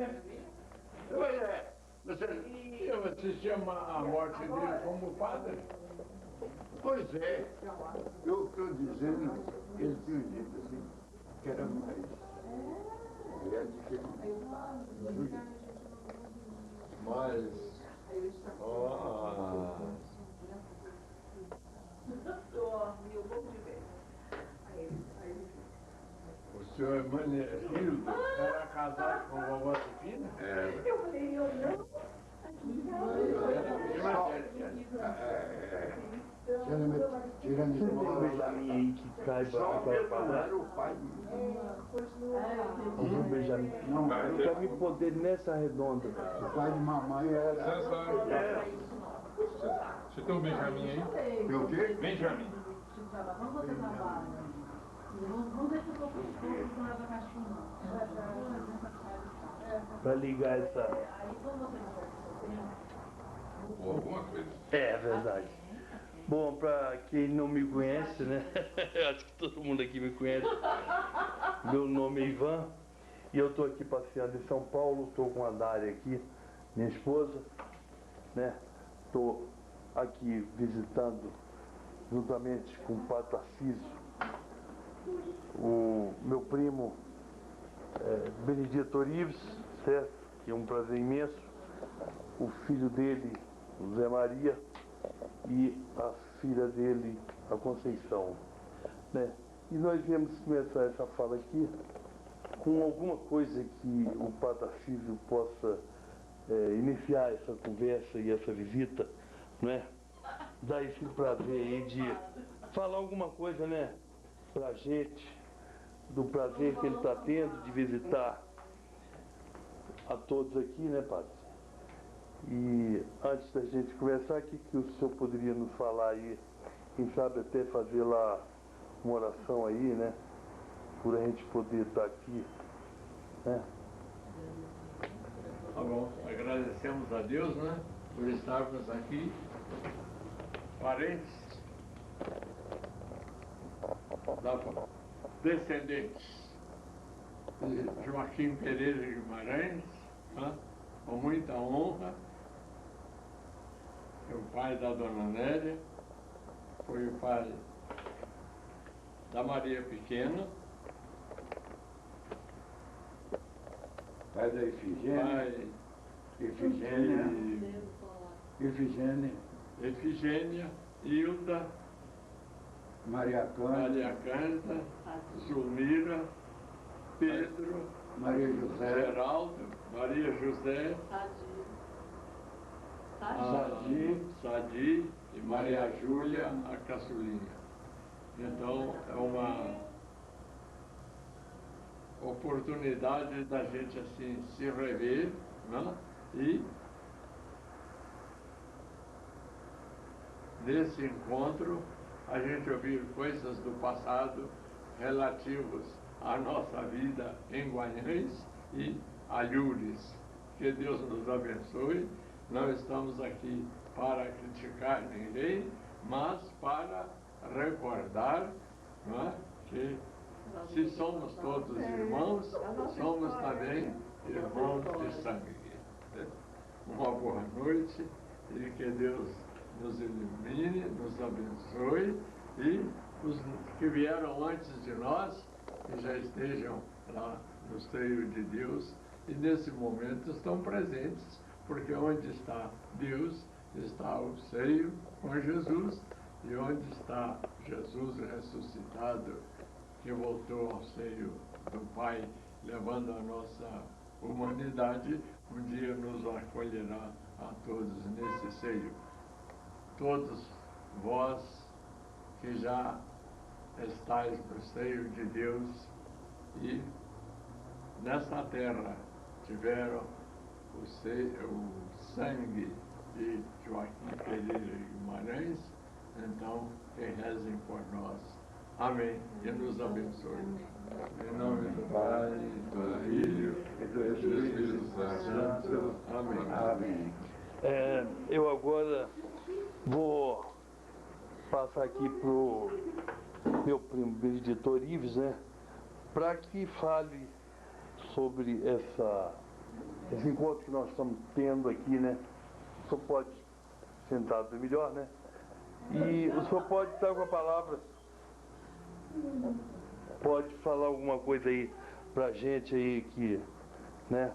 É? Pois é. Eu assisti a morte dele como padre. Pois é. Eu estou dizendo, ele tinha dito assim, que era mais velho que ele. Mas... O senhor Manildo era casado com a vovó Cipina? Era. Eu falei, eu não. Tirando esse Benjamin aí que caiba para pagar. Algum Benjamin. Não, eu quero me poder nessa redonda. O pai de mamãe era. Você tem um Benjamin aí? Tem o quê? Benjamin. Vamos botar trabalho. Vamos ver se eu vou na abacaxi, não. Para ligar essa. Aí vamos botar Ou alguma coisa. É verdade. Bom, para quem não me conhece, né? Acho que todo mundo aqui me conhece. Meu nome é Ivan e eu estou aqui passeando em São Paulo. Estou com a Dária aqui, minha esposa, né? Estou aqui visitando, juntamente com o Padre Tarcísio, o meu primo Benedito Orives, certo? Que é um prazer imenso. O filho dele, o Zé Maria, e a filha dele, a Conceição, né? E nós viemos começar essa fala aqui com alguma coisa que o Padre Tarcísio possa iniciar essa conversa e essa visita, não é? Dar esse prazer aí de falar alguma coisa, né, pra gente, do prazer que ele está tendo de visitar a todos aqui, né, Padre? E antes da gente começar, o que o senhor poderia nos falar aí? Quem sabe até fazer lá uma oração aí, né? Por a gente poder estar aqui, né? Tá bom, agradecemos a Deus, né? Por estarmos aqui, parentes, descendentes de Joaquim Pereira Guimarães, né? Com muita honra. O pai da Dona Nélia, foi o pai da Maria Pequena, Pai da Efigênia. pai Efigênia, Hilda, Maria Cândida, Zulmira, Pedro, Maria José, Geraldo, Maria José, Sadi e Maria Júlia, a caçulinha. Então, é uma oportunidade da gente assim se rever, né? E nesse encontro a gente ouvir coisas do passado relativos à nossa vida em Guanhães e Alhures. Que Deus nos abençoe. Não estamos aqui para criticar ninguém, mas para recordar, não é, que se somos todos irmãos, somos também irmãos de sangue. Uma boa noite e que Deus nos ilumine, nos abençoe e os que vieram antes de nós, que já estejam lá no seio de Deus e nesse momento estão presentes, porque onde está Deus está o seio com Jesus, e onde está Jesus ressuscitado, que voltou ao seio do Pai, levando a nossa humanidade, um dia nos acolherá a todos nesse seio. Todos vós que já estáis no seio de Deus e nessa terra tiveram o sangue de Joaquim Pereira Guimarães, então que rezem por nós. Amém. E nos abençoe. Em nome do Pai, do Filho e do Espírito Santo. Amém. Amém. Eu agora vou passar aqui pro meu primo Benedito Orives, né? Para que fale sobre essa esse encontro que nós estamos tendo aqui, né? O senhor pode sentar melhor, né? E o senhor pode estar com a palavra, pode falar alguma coisa aí pra gente aí que, né?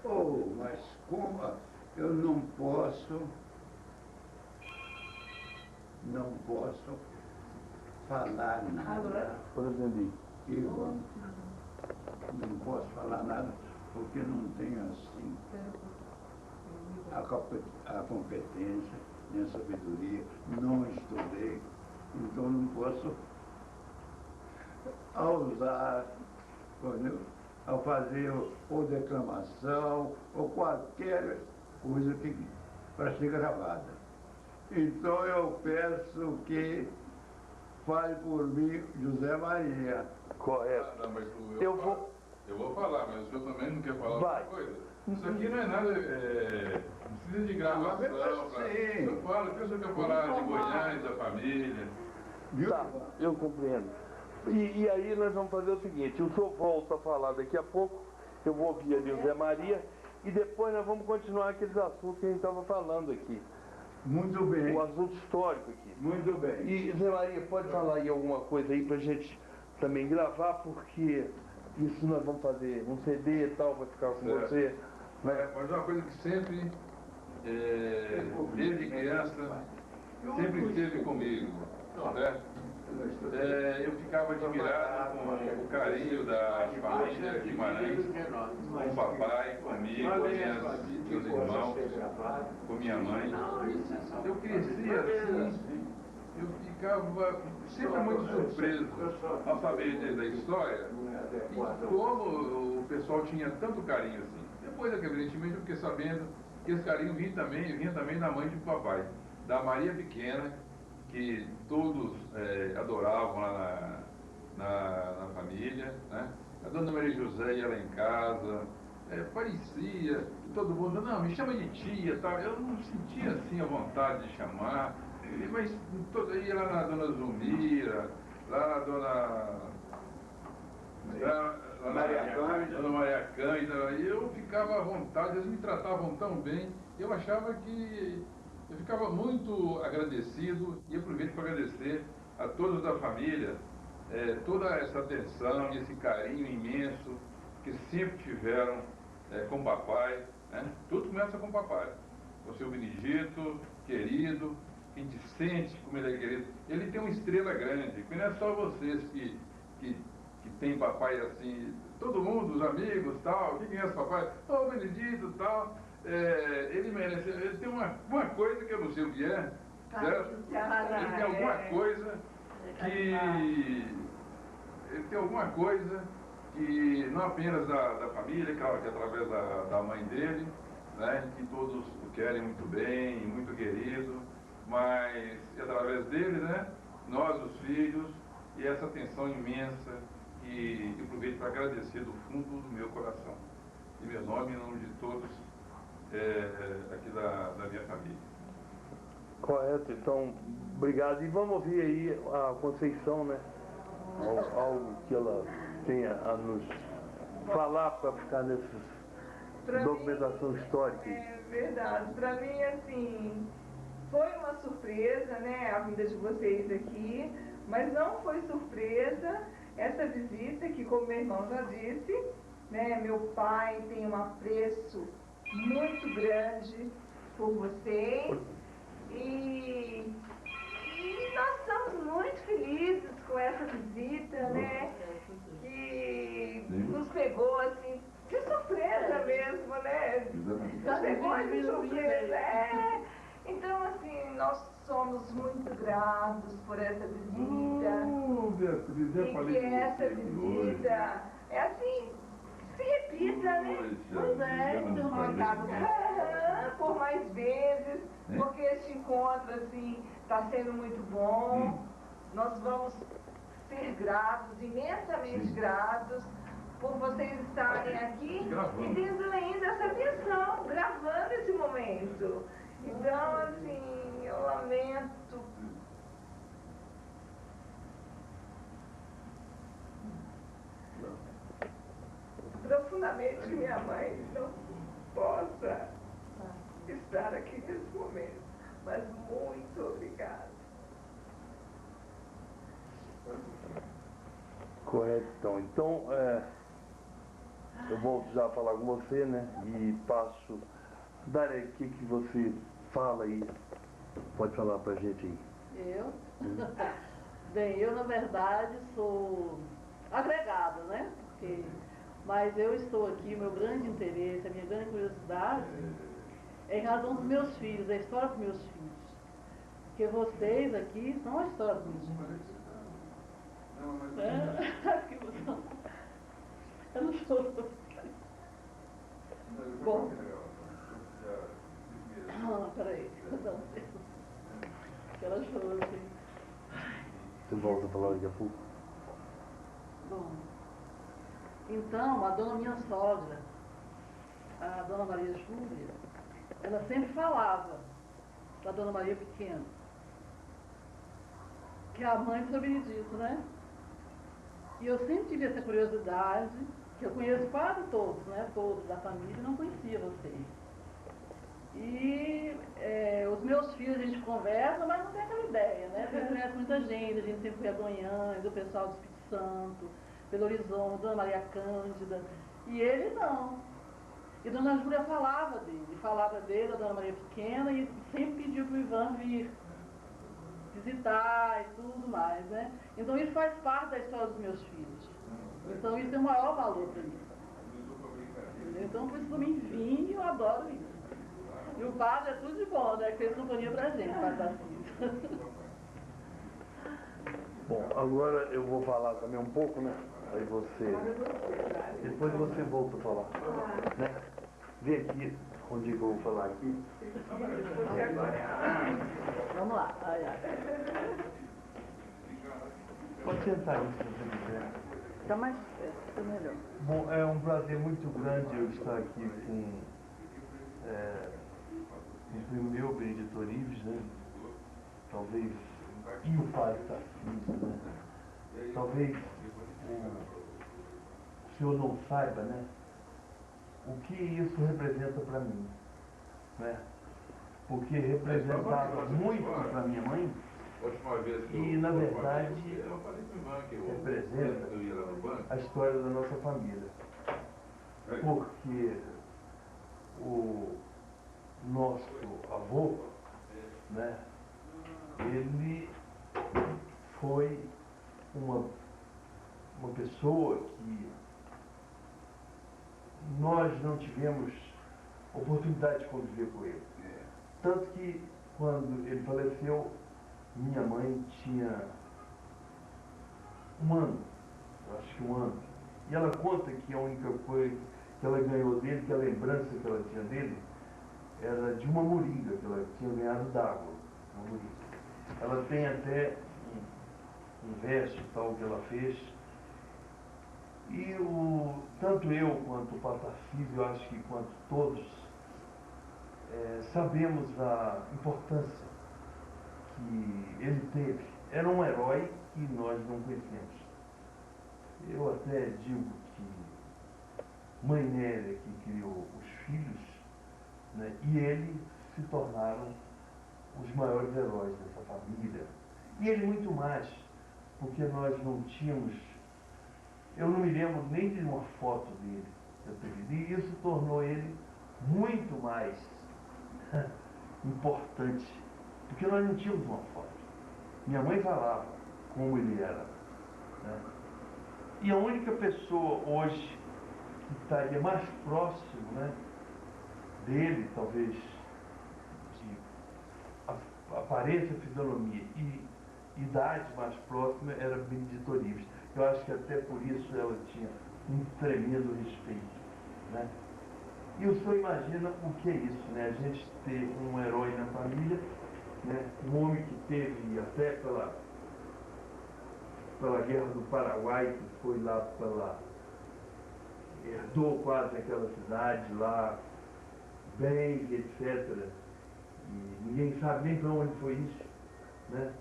Oh, mas como eu não posso falar nada. Por exemplo, Eu não posso falar nada porque não tenho assim a competência, nem a sabedoria, não estudei, então não posso usar, entendeu? Ao fazer ou declamação ou qualquer coisa que para ser gravada. Então eu peço que fale por mim, José Maria. correto. Não, mas Eu vou. Eu vou falar, mas o senhor também não quer falar Vai. outra coisa? Isso aqui não é nada, não precisa de gravação. Mas sim. Eu falo, o que o senhor quer falar de Goiás, da família? Viu? Tá, eu compreendo. E aí nós vamos fazer o seguinte, o senhor volta a falar daqui a pouco, eu vou ouvir ali o Zé Maria, e depois nós vamos continuar aqueles assuntos que a gente estava falando aqui. Muito bem, O assunto histórico aqui. muito bem. E Zé Maria, pode falar aí alguma coisa aí pra gente também gravar, porque isso nós vamos fazer um CD e tal, vai ficar com Certo. você. Né? Mas uma coisa que sempre, desde criança, sempre esteve comigo, certo? Eu ficava admirado com o carinho da família Guimarães, com o papai, comigo, com meus irmãos, com minha mãe. Eu crescia assim, eu ficava sempre muito surpreso ao saber da história e como o pessoal tinha tanto carinho assim. Depois, evidentemente, eu fiquei sabendo que esse carinho vinha também da mãe de papai, da Maria Pequena, que todos adoravam lá na família, né? A dona Maria José ia lá em casa, parecia, todo mundo, não, me chama de tia, tá? Eu não sentia assim a vontade de chamar, mas ia lá na dona Zulmira, lá na dona Dona Maria Cândida, e eu ficava à vontade, eles me tratavam tão bem, eu achava que eu ficava muito agradecido e aproveito para agradecer a todos da família toda essa atenção e esse carinho imenso que sempre tiveram com o papai, né? Tudo começa com o papai, o seu Benedito, querido, a gente sente como ele é querido. Ele tem uma estrela grande, que não é só vocês que tem papai assim, todo mundo, os amigos, tal, quem conhece papai? Ô, Benedito, tal. Ele merece, ele tem uma coisa que eu não sei o que é, certo? Ele tem alguma coisa que não apenas da família, que através da mãe dele, né, que todos o querem muito bem, muito querido, mas através dele, né, nós os filhos, e essa atenção imensa, e eu aproveito para agradecer do fundo do meu coração. Em meu nome e em nome de todos aqui da minha família. Correto, então, obrigado. E vamos ouvir aí a Conceição, né? Algo que ela tenha a nos falar para ficar nessa documentação histórica. É verdade. Para mim, assim, foi uma surpresa, né, a vinda de vocês aqui, mas não foi surpresa essa visita que, como meu irmão já disse, né, meu pai tem um apreço muito grande por vocês e nós estamos muito felizes com essa visita, né, que nos pegou assim de surpresa mesmo, né, nos pegou de surpresa, Então, assim, nós somos muito gratos por essa visita. E que essa visita é assim, se repita, né? Pois é, então marcado Por mais vezes, porque este encontro, assim, está sendo muito bom. Nós vamos ser gratos, imensamente gratos, por vocês estarem aqui e tendo ainda essa atenção, gravando esse momento. Então, assim, eu lamento profundamente profundamente que minha mãe não possa estar aqui nesse momento. Mas muito obrigada. Correto, então. Então, eu volto já a falar com você, né? E passo. Dália, o que você fala aí? Pode falar pra gente aí. Eu? Bem, eu na verdade sou agregada, né? Mas eu estou aqui, meu grande interesse, a minha grande curiosidade é em razão dos meus filhos, da história dos meus filhos. Porque vocês aqui são a história dos meus filhos. Eu não sou. Bom. Peraí, não. Ela chorou assim. Você volta a falar daqui a pouco? Bom, então, a dona minha sogra, a dona Maria Júlia, ela sempre falava da dona Maria Pequena, que é a mãe do seu Benedito, né? E eu sempre tive essa curiosidade, que eu conheço quase todos, né? Todos da família, não conhecia vocês. E os meus filhos a gente conversa, mas não tem aquela ideia, né? Porque conhece muita gente, a gente sempre foi a Goiânia, o pessoal do Espírito Santo, Belo Horizonte, Dona Maria Cândida, e ele não. E Dona Júlia falava dele, da Dona Maria Pequena, e sempre pediu para o Ivan vir visitar e tudo mais, né? Então isso faz parte da história dos meus filhos. Então isso tem o maior valor para mim. Então por isso que eu me vim e eu adoro isso. E o padre é tudo de bom, né? Que fez companhia pra gente, o padre Tarcísio. Bom, agora eu vou falar também um pouco, né? Aí você. Depois você volta a falar. Né? Vem aqui, onde eu vou falar aqui. Vamos lá. Ai, ai. Pode sentar aí se você quiser. Fica mais perto, fica melhor. Bom, é um prazer muito grande eu estar aqui com o primo meu, Benedito Orives, né? Talvez, e o padre Tarcísio, né? Talvez o senhor não saiba, né? O que isso representa para mim, né? Porque representava muito para minha mãe e, na verdade, representa a história da nossa família. Porque o nosso avô, né, ele foi uma pessoa que nós não tivemos oportunidade de conviver com ele. Tanto que, quando ele faleceu, minha mãe tinha um ano, acho que um ano. E ela conta que a única coisa que ela ganhou dele, que a lembrança que ela tinha dele, era de uma moringa que ela tinha ganhado d'água. Uma moringa. Ela tem até um verso tal que ela fez. E tanto eu quanto o Padre Tarcísio, eu acho que quanto todos, sabemos a importância que ele teve. Era um herói que nós não conhecemos. Eu até digo que Mãe Nélia que criou os filhos, né, e ele se tornaram os maiores heróis dessa família. E ele muito mais, porque nós não tínhamos, eu não me lembro nem de uma foto dele, e isso tornou ele muito mais importante, porque nós não tínhamos uma foto. Minha mãe falava como ele era, né? E a única pessoa hoje que estaria mais próximo, né, dele, talvez, de aparência, fisionomia e idade mais próxima, era Benedito Orives. Eu acho que até por isso ela tinha um tremendo respeito, né? E o senhor imagina o que é isso, né? A gente ter um herói na família, né? Um homem que teve até pela Guerra do Paraguai, que foi lá herdou quase aquela cidade lá, bens, etc. E ninguém sabe nem para onde foi isso, né?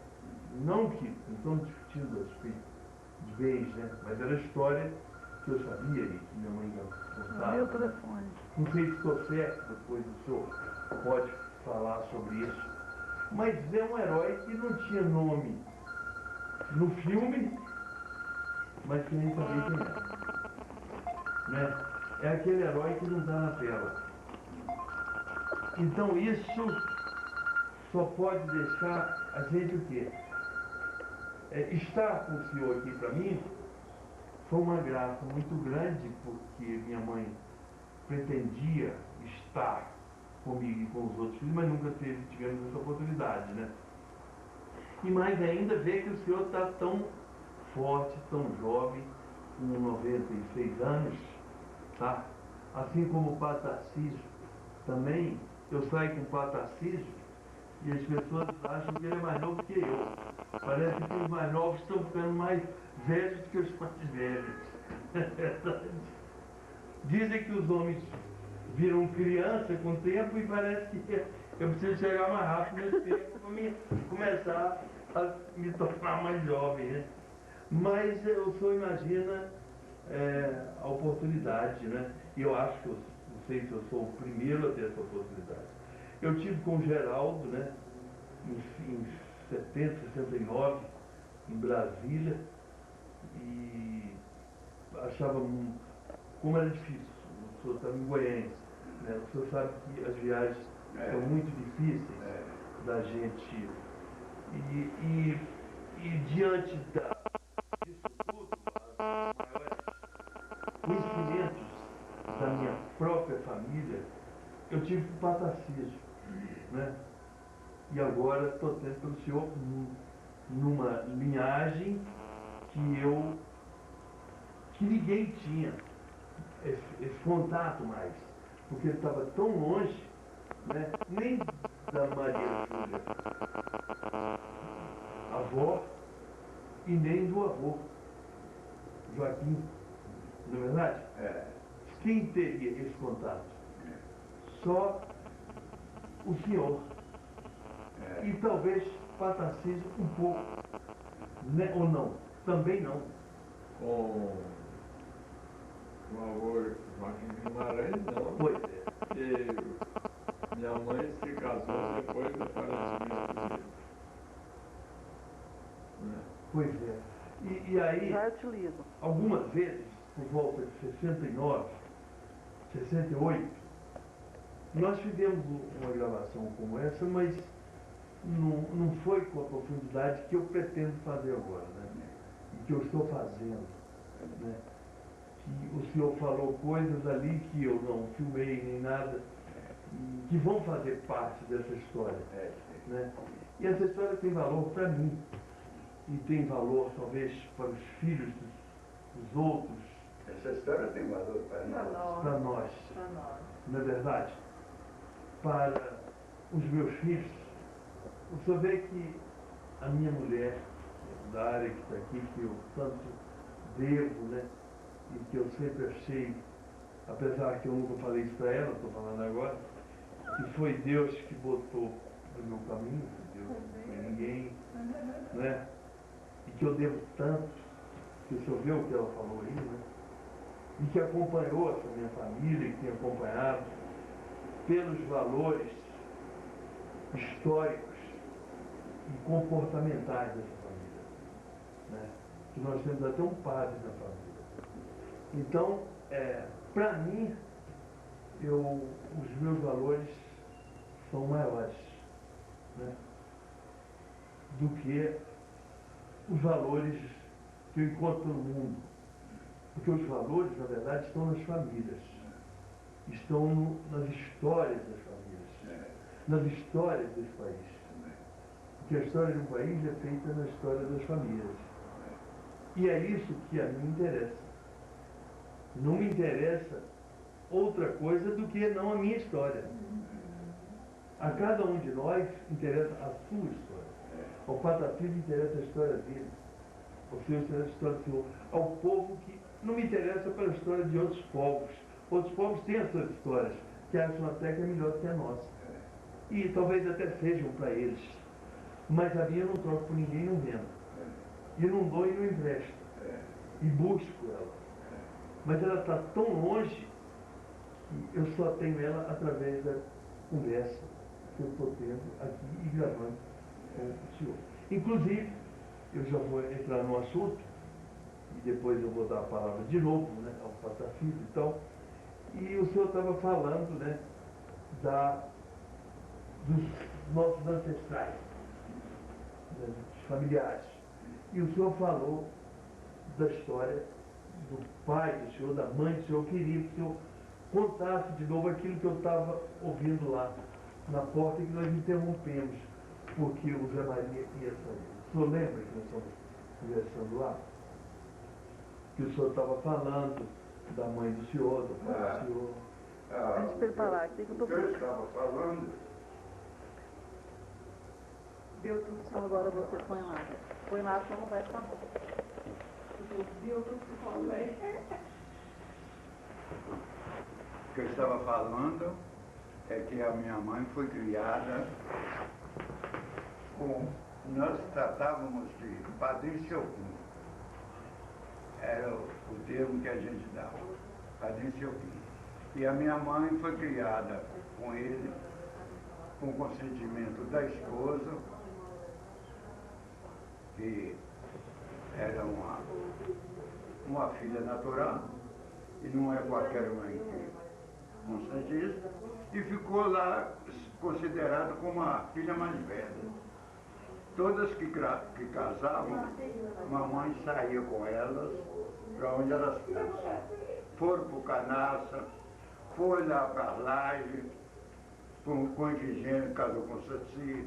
Não que, não estamos discutindo a respeito de bens, né? Mas era a história que eu sabia e que minha mãe contava. Meu telefone. Não sei se estou certo, depois o senhor pode falar sobre isso. Mas é um herói que não tinha nome no filme, mas que nem sabia quem era. Né? É aquele herói que não está na tela. Então isso só pode deixar a gente o quê? Estar com o senhor aqui para mim foi uma graça muito grande, porque minha mãe pretendia estar comigo e com os outros filhos, mas nunca tivemos essa oportunidade, né? E mais ainda ver que o senhor está tão forte, tão jovem, com 96 anos, tá? Assim como o Padre Tarcísio também, eu saio com o Padre Tarcísio e as pessoas acham que ele é mais novo que eu. Parece que os mais novos estão ficando mais velhos do que os mais velhos. É verdade. Dizem que os homens viram criança com o tempo e parece que eu preciso chegar mais rápido nesse tempo para começar a me tornar mais jovem, né? Mas o senhor imagina a oportunidade, né? E eu acho que, não sei se eu sou o primeiro a ter essa oportunidade. Eu tive com o Geraldo, né? Em 70, 69, em Brasília, e achava como era difícil. O senhor estava em Goiânia, né? O senhor sabe que as viagens são muito difíceis da gente. E diante disso tudo, os maiores conhecimentos da minha própria família, eu tive com o Padre Tarcísio, né? E agora estou tendo pelo senhor numa linhagem que ninguém tinha esse contato mais, porque ele estava tão longe, né? Nem da Maria Júlia, avó, e nem do avô, Joaquim, não é verdade? Quem teria esse contato? Só o senhor. E talvez Padre Tarcísio um pouco, né? Ou não? Também não. Com o avô Joaquim Guimarães, não. Pois é. E minha mãe se casou depois do falecimento dele. Pois é. E aí, Já utilizo. algumas vezes, por volta de 69, 68, nós fizemos uma gravação como essa, mas não foi com a profundidade que eu pretendo fazer agora, né? E que eu estou fazendo, né? Que o senhor falou coisas ali que eu não filmei nem nada, que vão fazer parte dessa história, né? E essa história tem valor para mim, e tem valor talvez para os filhos dos outros. Essa história tem valor para nós. Para nós, não é verdade? Para os meus filhos. O senhor vê que a minha mulher, da área que está aqui, que eu tanto devo, né? E que eu sempre achei, apesar que eu nunca falei isso para ela, estou falando agora, que foi Deus que botou no meu caminho, Deus não foi ninguém, né? E que eu devo tanto, que o senhor vê o que ela falou aí, né? E que acompanhou essa minha família, que tem acompanhado pelos valores históricos e comportamentais dessa família, né? Que nós temos até um padre na família. Então, para mim, os meus valores são maiores, né? Do que os valores que eu encontro no mundo. Porque os valores, na verdade, estão nas famílias. Estão nas histórias das famílias. Nas histórias desse país. Porque a história de um país é feita na história das famílias. E é isso que a mim me interessa. Não me interessa outra coisa do que não a minha história. A cada um de nós interessa a sua história. Ao Padre Tarcísio interessa a história dele. Ao senhor interessa a história do senhor. Ao povo que não me interessa pela história de outros povos. Outros povos têm as suas histórias, que acham até que é melhor do que a nossa. E talvez até sejam para eles. Mas a minha eu não troco por ninguém, não vendo. E não dou e não empresto. E busco ela. Mas ela está tão longe que eu só tenho ela através da conversa que eu estou tendo aqui e gravando com o senhor. Inclusive, eu já vou entrar no assunto, e depois eu vou dar a palavra de novo, né, ao Patafilho e tal. E o senhor estava falando, né, dos nossos ancestrais, né, dos familiares. E o senhor falou da história do pai do senhor, da mãe do senhor. Eu queria que o senhor contasse de novo aquilo que eu estava ouvindo lá na porta e que nós interrompemos, porque o Zé Maria ia sair. O senhor lembra que nós estamos conversando lá? Que o senhor estava falando da mãe do senhor, do pai do senhor. Antes de ele falar, aqui que eu estou eu estava falando. Deu tudo Então agora você põe lá. Põe lá, só não vai ficar bom. Deu tudo que falei. O que eu estava falando é que a minha mãe foi criada com... Nós tratávamos de padrinho Chopin. Era o termo que a gente dava, padrinho Chopin. E a minha mãe foi criada com ele, com consentimento da esposa, que era uma filha natural, e não é qualquer mãe que consente isso, e ficou lá considerada como a filha mais velha. Todas que casavam, mamãe saía com elas para onde elas fossem. Foram para o Canaça, foi lá para a Laje, com Efigênio, casou com Saci,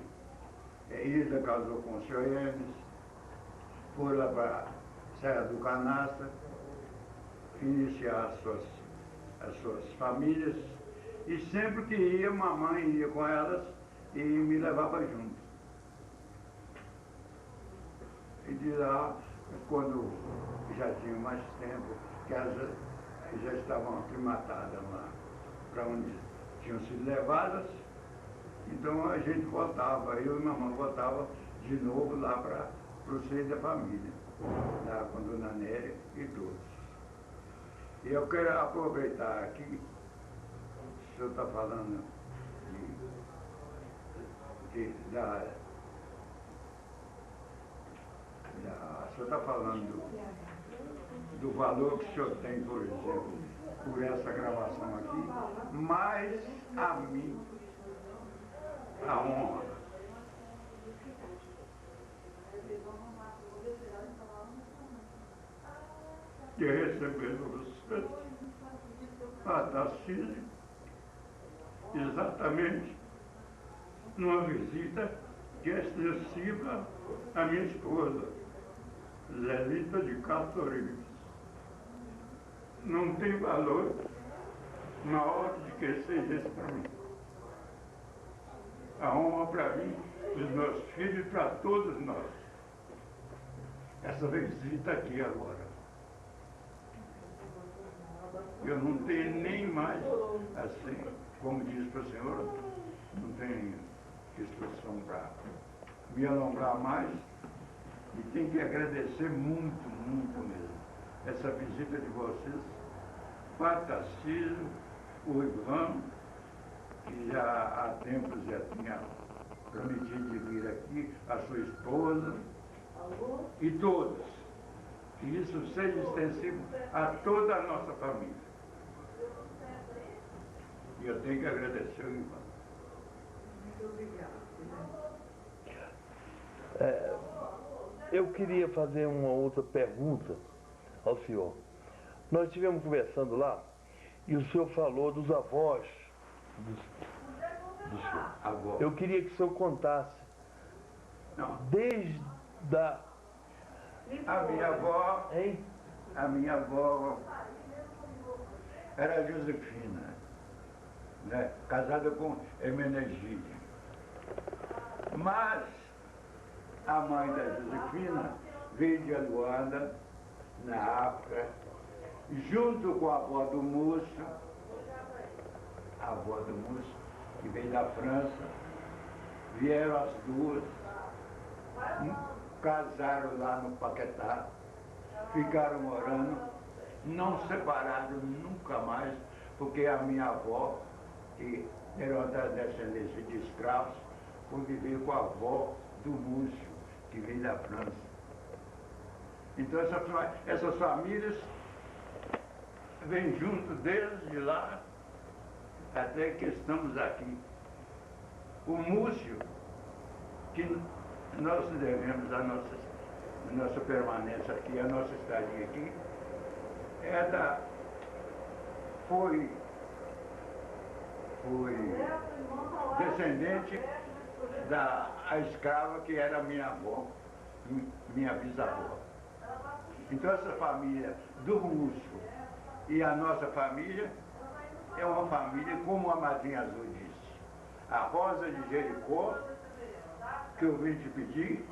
Ida casou com o Sr. Enes, foi lá para a Serra do Canaça, iniciar as suas famílias, e sempre que ia, mamãe ia com elas e me levava junto. E de lá, quando já tinha mais tempo, que elas já estavam aclimatadas lá para onde tinham sido levadas, então a gente voltava, eu e mamãe voltava de novo lá para o seio da família, lá com Dona Néria e todos. E eu quero aproveitar aqui, o senhor está falando o senhor está falando do valor que o senhor tem, por exemplo, por essa gravação aqui, mas a mim, a honra de receber você, a Tarcísio, exatamente numa visita que é extensiva à minha esposa, Zelita de Castro Rodrigues. Não tem valor maior do que seja esse para mim. A honra para mim, dos meus filhos e para todos nós. Essa visita aqui agora. Eu não tenho nem mais, assim, como diz para o senhor, não tenho instrução para me alongar mais, e tenho que agradecer muito, muito mesmo essa visita de vocês, para Tarcísio, o Ivan, que já há tempos já tinha prometido de vir aqui, a sua esposa, e todos. Que isso seja extensivo a toda a nossa família. E eu tenho que agradecer o Ivan. Muito obrigada. Eu queria fazer uma outra pergunta ao senhor. Nós estivemos conversando lá e o senhor falou dos avós do senhor. Avó. Eu queria que o senhor contasse Não. desde A minha avó, hein? Era Josefina, né? Casada com Hermenegildo. Mas a mãe da Josefina veio de Aluanda, na África, junto com a avó do Múcio, que veio da França. Vieram as duas, casaram lá no Paquetá, ficaram morando não separaram nunca mais, porque a minha avó, que era da descendência de escravos, conviveu com a avó do Múcio, que veio da França. Então essas famílias vêm junto desde lá até que estamos aqui. O Múcio, que nós devemos a nossa permanência aqui, a nossa estadia aqui, foi descendente da escrava que era minha avó, minha bisavó. Então essa família do Múcio e a nossa família é uma família, como a Madrinha Azul disse, a Rosa de Jericó, que eu vim te pedir,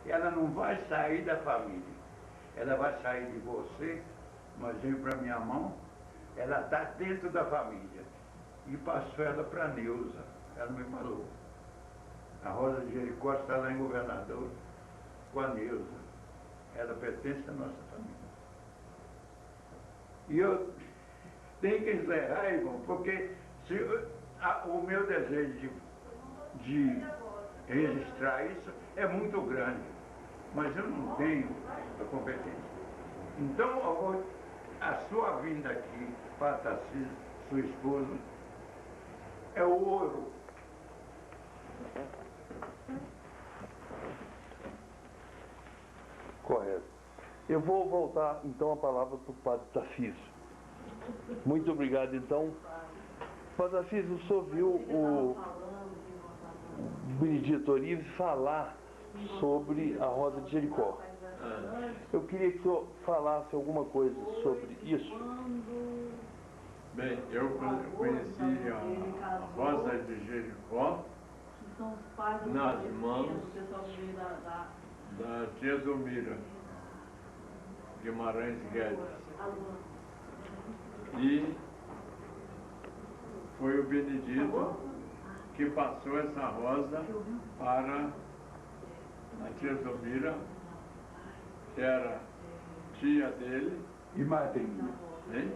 ela não vai sair da família, ela vai sair de você, mas veio para minha mão, ela está dentro da família. E passou ela para Neuza, ela me falou. A Rosa de Jericó está lá em Governador com a Neuza. Ela pertence à nossa família. E eu tenho que encerrar, irmão, porque o meu desejo de registrar isso é muito grande, mas eu não tenho a competência. Então, a sua vinda aqui para Tarcísio, sua esposa, é o ouro. Correto. Eu vou voltar então a palavra para o padre Tarcísio. Muito obrigado então. Padre Tarcísio, o senhor viu o Benedito Orives falar sobre a Rosa de Jericó. Eu queria que o senhor falasse alguma coisa sobre isso. Bem, eu conheci a Rosa de Jericó nas mãos da tia Zulmira Guimarães Guedes. E foi o Benedito que passou essa rosa para a tia Zulmira, que era tia dele. E madrinha. Hein?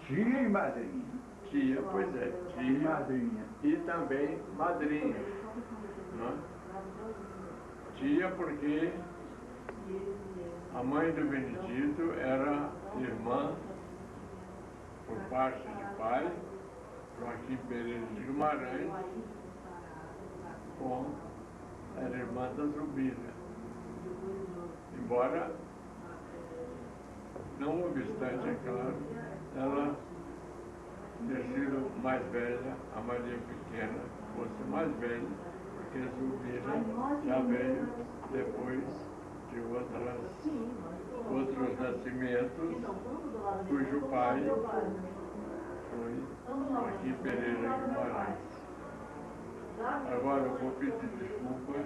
Tia e madrinha. Tia, pois é, tia E madrinha. e também madrinha. Né? Tia porque a mãe do Benedito era irmã, por parte de pai, Joaquim Pereira de Guimarães, era irmã da Zulmira. Embora, não obstante, é claro, ela ter sido mais velha, a Maria Pequena fosse mais velha, porque Zulmira já veio depois de outros nascimentos, cujo pai foi Joaquim Pereira de Guimarães. Agora eu vou pedir desculpa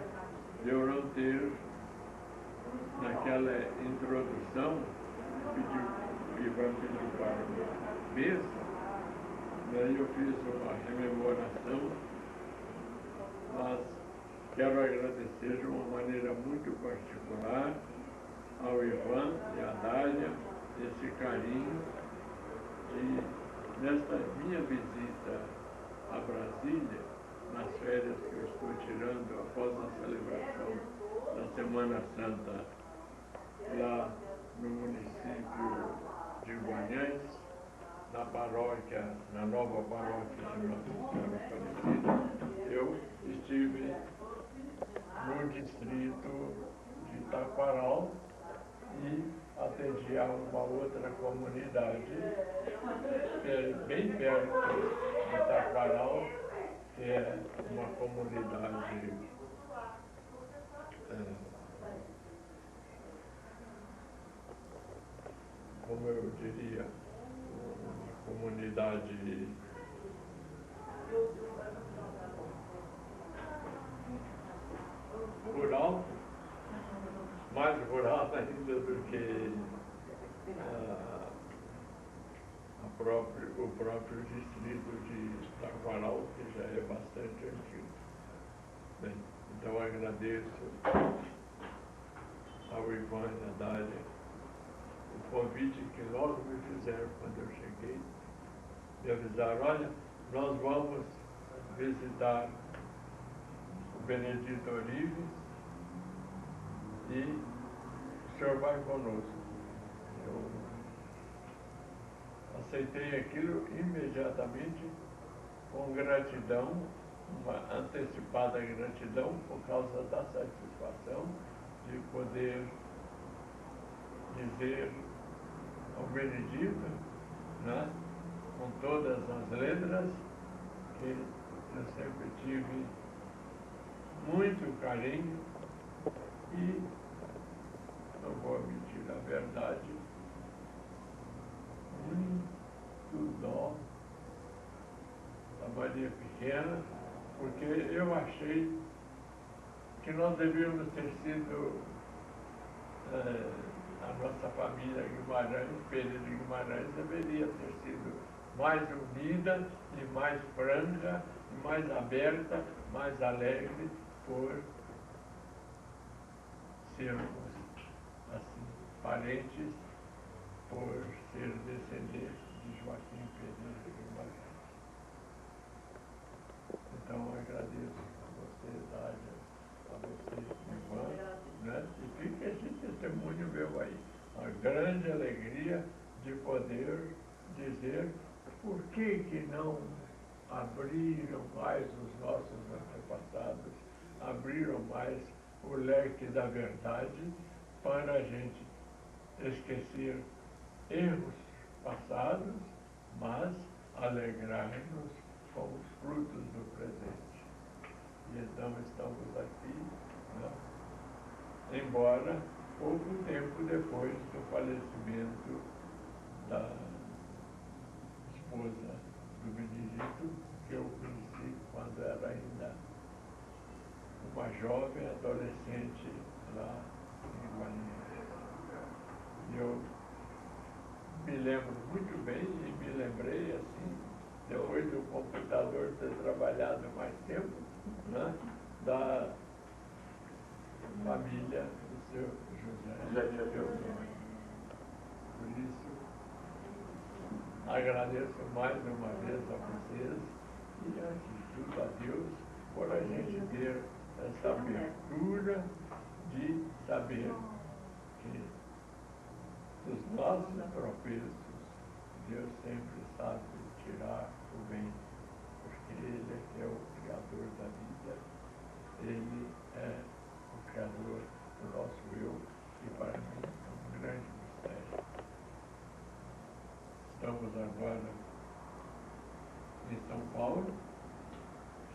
de eu não ter, naquela introdução, pedi para a mesa, daí eu fiz uma rememoração, mas quero agradecer de uma maneira muito particular ao Ivan e à Dália esse carinho de, nesta minha visita a Brasília, nas férias que eu estou tirando após a celebração da Semana Santa lá no município de Guanhães, na paróquia, na nova paróquia de Nossa Senhora Aparecida, eu estive no distrito de Itaquaral e atendi a uma outra comunidade bem perto de Itaquaral, que é uma comunidade como eu diria, uma comunidade rural, mais rural ainda do que o próprio distrito de Itaquaral, que já é bastante antigo. Bem, então agradeço ao Ivan e à Dália o convite que logo me fizeram quando eu cheguei. Me avisaram, olha, nós vamos visitar o Benedito Orives e o senhor vai conosco. Eu aceitei aquilo imediatamente com gratidão, uma antecipada gratidão por causa da satisfação de poder dizer ao Benedito, né, com todas as letras, que eu sempre tive muito carinho e, não vou mentir a verdade, muito dó da Maria Pequena, porque eu achei que nós devíamos ter sido, a nossa família Guimarães, Pereira de Guimarães, deveria ter sido mais unida e mais franca, e mais aberta, mais alegre, por sermos, assim, parentes, por ser descendentes de Joaquim Pereira de Guimarães. Então, eu agradeço a você, Dália, a você, Ivan, né? E fica esse testemunho meu aí. A grande alegria de poder dizer por que não abriram mais os nossos antepassados, abriram mais o leque da verdade para a gente esquecer erros passados, mas alegrar-nos com os frutos do presente. E então estamos aqui, né? Embora pouco tempo depois do falecimento da esposa do Benedito, que eu conheci quando era ainda uma jovem adolescente lá em Guarulhos. Eu me lembro muito bem e me lembrei assim, depois do computador ter trabalhado mais tempo, né, da família do seu José Teodoro. Por isso, agradeço mais uma vez a vocês e, antes de tudo, a Deus por a gente ter essa abertura de saber que dos nossos tropeços Deus sempre sabe tirar o bem, porque Ele é o Criador da vida, Ele é o Criador do nosso eu, e para mim é um grande mistério. Estamos agora em São Paulo,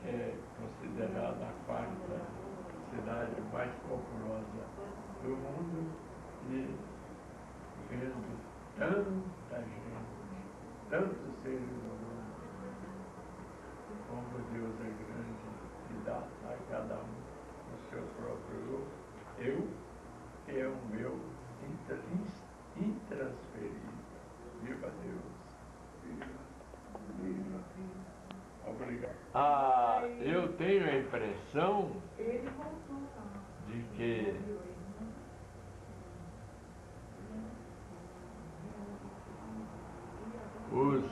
que é considerada a quarta cidade mais populosa do mundo, e vendo tanta gente, tantos seres humanos, como Deus é grande e dá a cada um o seu próprio eu, que é um eu intransferível. Viva Deus! Viva! Obrigado. Eu tenho a impressão de que os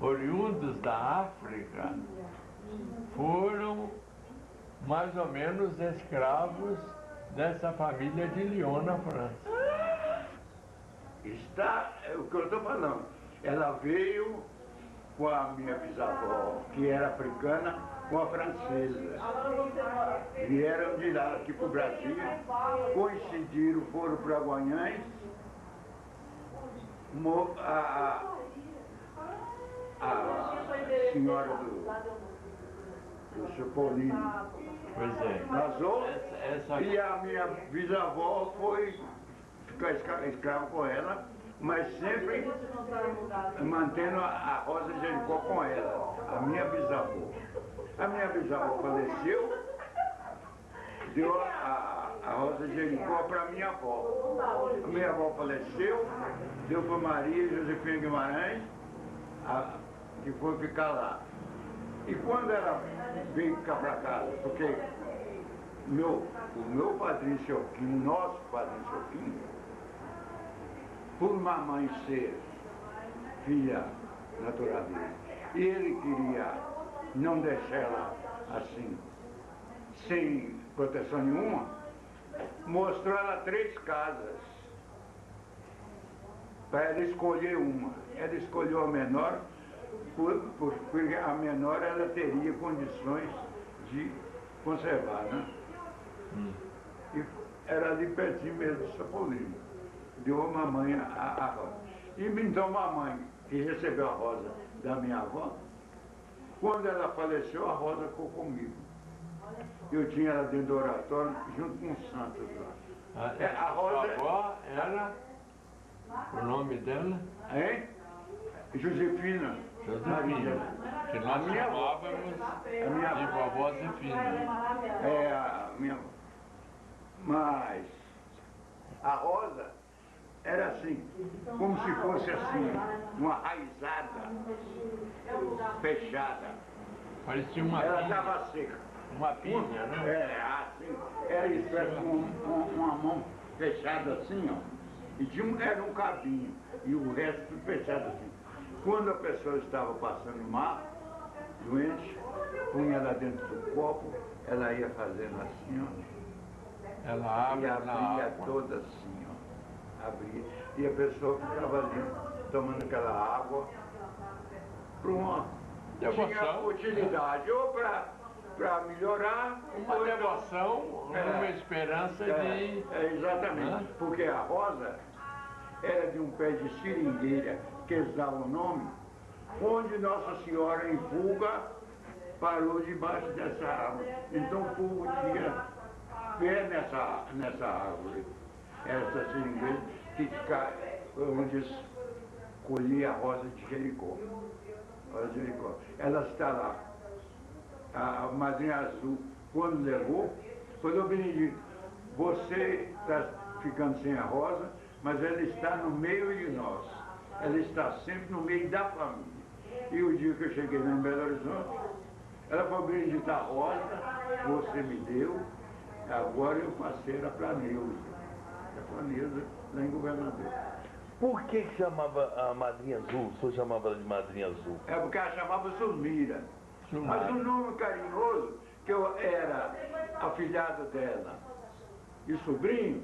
oriundos da África foram mais ou menos escravos dessa família de Lyon, na França. Está, é o que eu estou falando. Ela veio com a minha bisavó, que era africana, com a francesa. Vieram de lá aqui para o Brasil, coincidiram, foram para Guanhães. A senhora do seu Paulino Pois é. casou, e a minha bisavó foi ficar escrava com ela, mas sempre mantendo a Rosa de Jericó com ela, a minha bisavó. A minha bisavó faleceu, deu a Rosa de Jericó para minha avó. A minha avó faleceu, deu para Maria Josefina Guimarães, que foi ficar lá. E quando ela veio cá para casa, porque o meu padrinho Cioquinho, nosso padrinho Cioquinho, por mamãe ser filha natural dele, e ele queria não deixar ela assim, sem proteção nenhuma, mostrou ela 3 casas para ela escolher uma. Ela escolheu a menor, porque a menor ela teria condições de conservar, né? E era ali pertinho mesmo de Sapolino. Deu a mamãe a rosa. E então mamãe, que recebeu a rosa da minha avó, quando ela faleceu, a rosa ficou comigo. Eu tinha ela dentro do oratório, junto com os santos lá. A rosa... Sua avó era... O nome dela? Hein? Josefina. Josefina. Que nós minha avó. chamávamos de vovó Zefina. É, a minha avó. Mas a rosa era assim, como se fosse assim, uma raizada fechada. Parecia uma Ela pinha. estava seca. Uma pinha, né? É, assim, era isso, era uma mão fechada assim, ó. E era um cabinho, e o resto tudo fechado assim. Quando a pessoa estava passando mal, doente, punha ela dentro do copo, ela ia fazendo assim, ó. Ela abre E na abria água. toda assim, ó. Abria. E a pessoa ficava ali, tomando aquela água, para uma... Tinha Devoção. utilidade, ou para melhorar... Uma ou então- devoção, uma esperança de... exatamente, Hã? porque a rosa era de um pé de seringueira, que eles davam o nome, onde Nossa Senhora em fuga parou debaixo dessa árvore. Então o povo tinha pé nessa árvore, essa seringueira, que onde eles colhiam a rosa de Jericó. Rosa de Jericó. Ela está lá. A madrinha azul, quando levou, falou: Benedito, você está ficando sem a rosa, mas ela está no meio de nós. Ela está sempre no meio da família. E o dia que eu cheguei lá em Belo Horizonte, ela falou: Benedito, a rosa você me deu, agora eu passei ela para a Neuza. Para a Neuza, lá em Governador. Por que chamava a Madrinha Azul? O senhor chamava ela de Madrinha Azul? É porque ela chamava Sulmira. Sulmira. Mas um nome carinhoso, que eu era afilhado dela e sobrinho,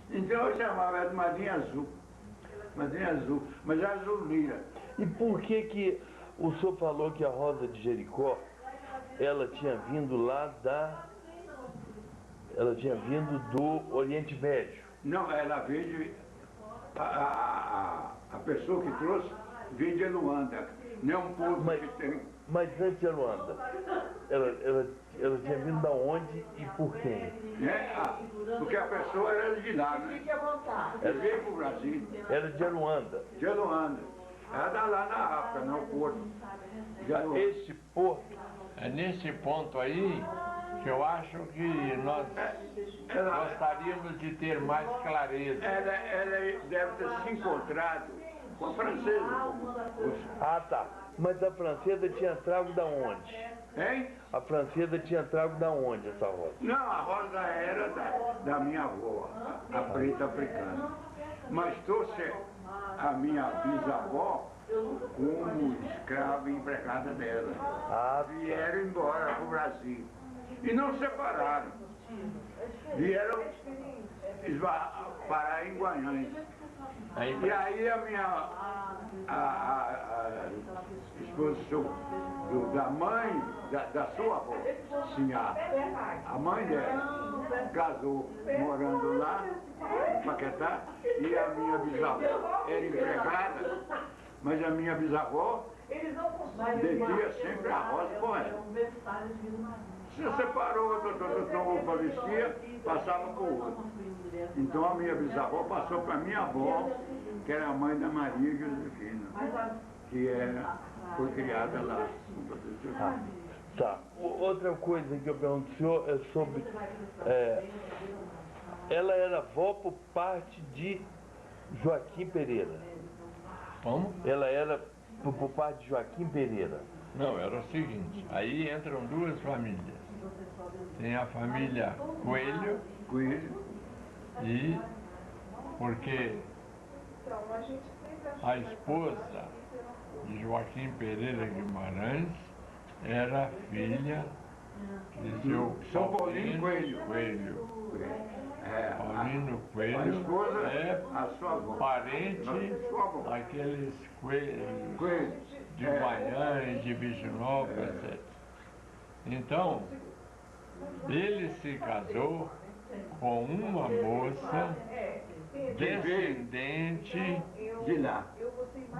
então eu chamava ela de Madrinha Azul. Madrinha Azul, mas era Zulmira. E por que o senhor falou que a Rosa de Jericó, ela tinha vindo lá ela tinha vindo do Oriente Médio? Não, ela veio de... A pessoa que trouxe veio de Luanda. Não é um povo que tem... Mas antes de Luanda, ela tinha vindo da onde e por quem? Né? Porque a pessoa era de lá, né? Ela veio para o Brasil, Era de Aruanda. de Luanda. Ela está lá na África, no Porto. De Aruanda. Este porto, É nesse ponto aí que eu acho que nós Ela, gostaríamos de ter mais clareza. ela deve ter se encontrado com a francesa. ah tá, mas a francesa tinha trago da onde? Hein? A francesa tinha trago da onde essa rosa? Não, a rosa era da minha avó, a preta africana. Mas trouxe a minha bisavó como escrava e empregada dela. Ah, Vieram embora para o Brasil. E não separaram. Vieram parar em Guanhães. E aí a minha a esposa da mãe da sua avó, Sinhá, a mãe dela, casou morando lá, em Paquetá, e a minha bisavó era empregada, mas a minha bisavó descia sempre a rosa com ela. Se separou, o falecia, passava para o outro. Então a minha bisavó passou para a minha avó, que era a mãe da Maria Josefina, que foi criada lá. tá. Outra coisa que eu pergunto ao senhor é sobre... ela era avó por parte de Joaquim Pereira. Como? Ela era por parte de Joaquim Pereira. Não, era o seguinte, aí entram duas famílias. Tem a família Coelho Coelho, e porque Então, a gente sempre achou A esposa de Joaquim Pereira Guimarães era filha de seu São Paulino Coelho. Paulino A Coelho esposa, é a sua avó. parente Sua avó. daqueles coelhos Coelho. de Guaianha, de Virginópolis, etc. Então, ele se casou com uma moça descendente De lá,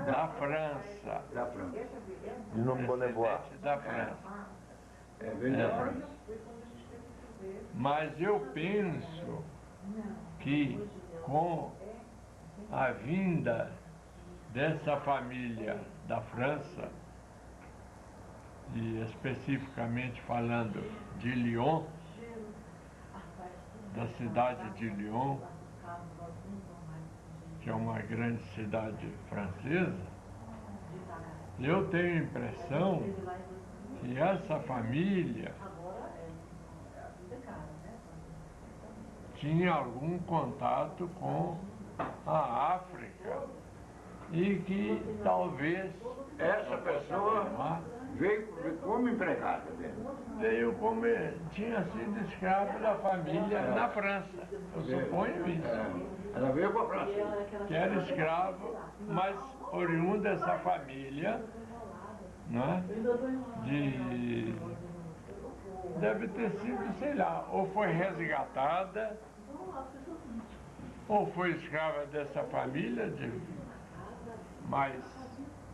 da França. da França. De nome Bonnevoie. Descendente da França. É bem da França. Mas eu penso que com a vinda dessa família da França, e especificamente falando de Lyon, da cidade de Lyon, que é uma grande cidade francesa, eu tenho a impressão que essa família tinha algum contato com a África e que talvez Essa pessoa veio como empregada dele. veio como tinha sido escravo da família na França. Eu suponho isso. Ela veio com a França. Que era escravo, mas oriundo dessa família, né? Deve ter sido, sei lá, ou foi resgatada, ou foi escrava dessa família de mais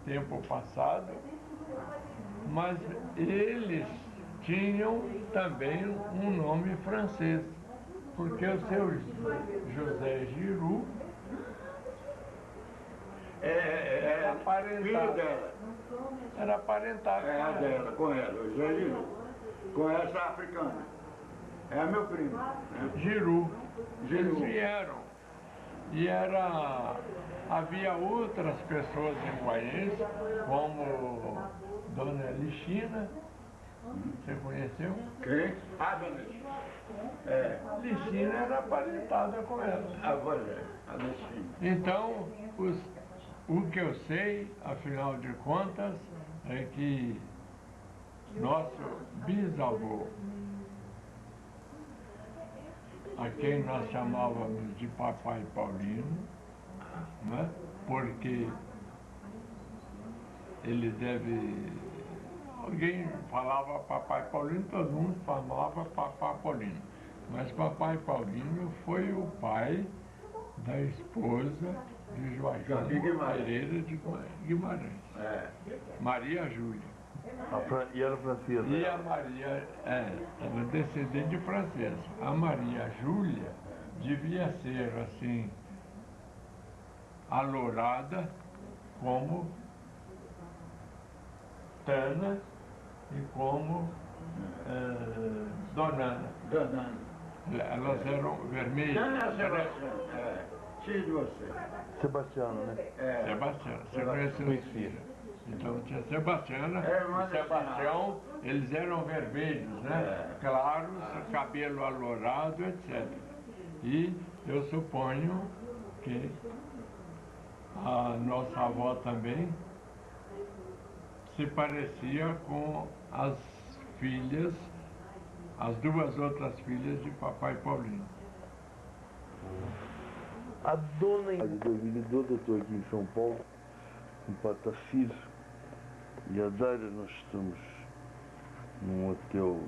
tempo passado, mas eles tinham também um nome francês, porque o seu José Giroux Filho dela. era aparentado É a dela, com ela, o Zé Giroux. Com essa africana. É meu primo. Né? Giroux. Eles Giroux. vieram. E havia outras pessoas em Guaianês, como Dona Lixina, você conheceu? Quem? A dona Lixina. É, Lixina era aparentada com ela. a voz dela, a Lixina. Então, o que eu sei, afinal de contas, é que nosso bisavô, a quem nós chamávamos de Papai Paulino, né? Porque ele deve... Alguém falava Papai Paulino, todo mundo falava Papai Paulino. Mas Papai Paulino foi o pai da esposa de Joaquim Pereira de Guimarães, Maria Júlia. E era francesa. E a Maria era descendente de francês. A Maria Júlia devia ser assim, alourada como Tana e como Donana. Danando. Elas eram vermelhas. Dona Sebastião. Filho de você. Sebastiano, né? Sebastião, você conheceu os filhos? Então tinha Sebastiana irmã e Sebastião, eles eram vermelhos, né? Claros, cabelo alourado, etc. E eu suponho que a nossa avó também se parecia com as filhas, as duas outras filhas de Papai Paulino. A dona de 2012 eu estou aqui em São Paulo, em Patacir, e a Dária nós estamos num hotel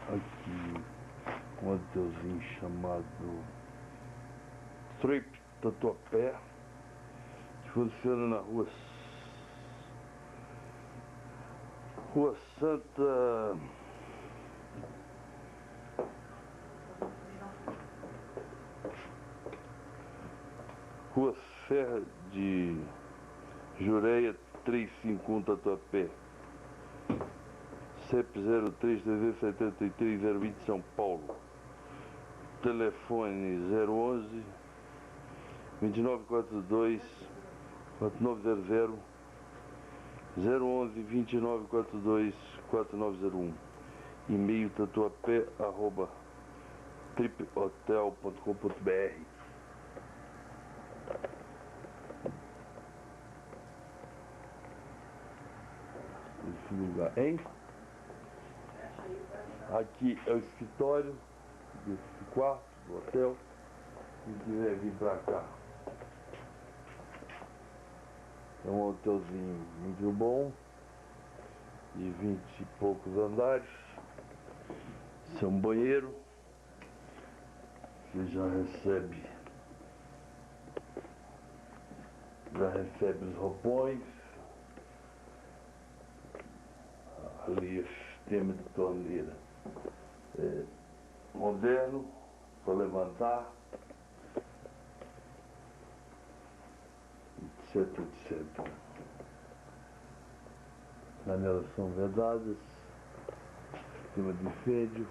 aqui, um hotelzinho chamado Trip Tatuapé, que funciona na Rua Santa... Rua Serra de Jureia 351 Tatuapé, CEP 03-73-020 São Paulo, telefone 011 2942 4900, 011 2942 4901, e-mail tatuapé@triphotel.com.br. esse lugar, hein? Aqui é o escritório desse quarto do hotel. Quem quiser vir pra cá. É um hotelzinho muito bom, de 20 e poucos andares. Esse é um banheiro. Você já recebe os roupões. Ali o sistema de torneira moderno, para levantar, etc, etc. Janelas são vedadas, sistema de fêdio.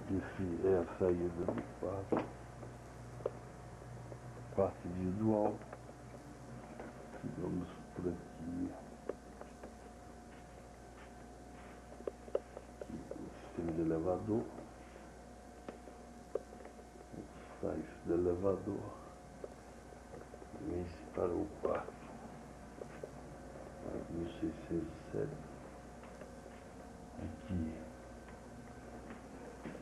Esse é a saída do quarto. Quarto individual. Vamos por aqui. O sistema de elevador. Sai-se do elevador. Vem-se para o quarto. 1607. Aqui.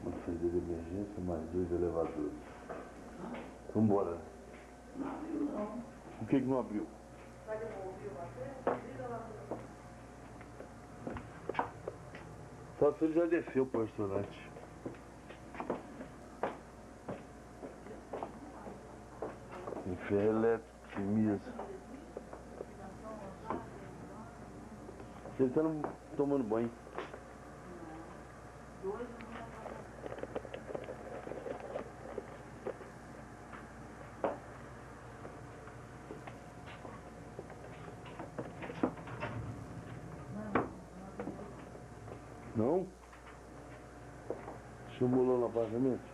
Uma saída de emergência, mais 2 elevadores. Vamos embora. Por que não abriu? Vai devolver o acesso? Liga lá. Só se ele já desceu para o restaurante. Tem ferro elétrico, tem mesa. Ele está tomando banho. Não? Chamou lá no apartamento?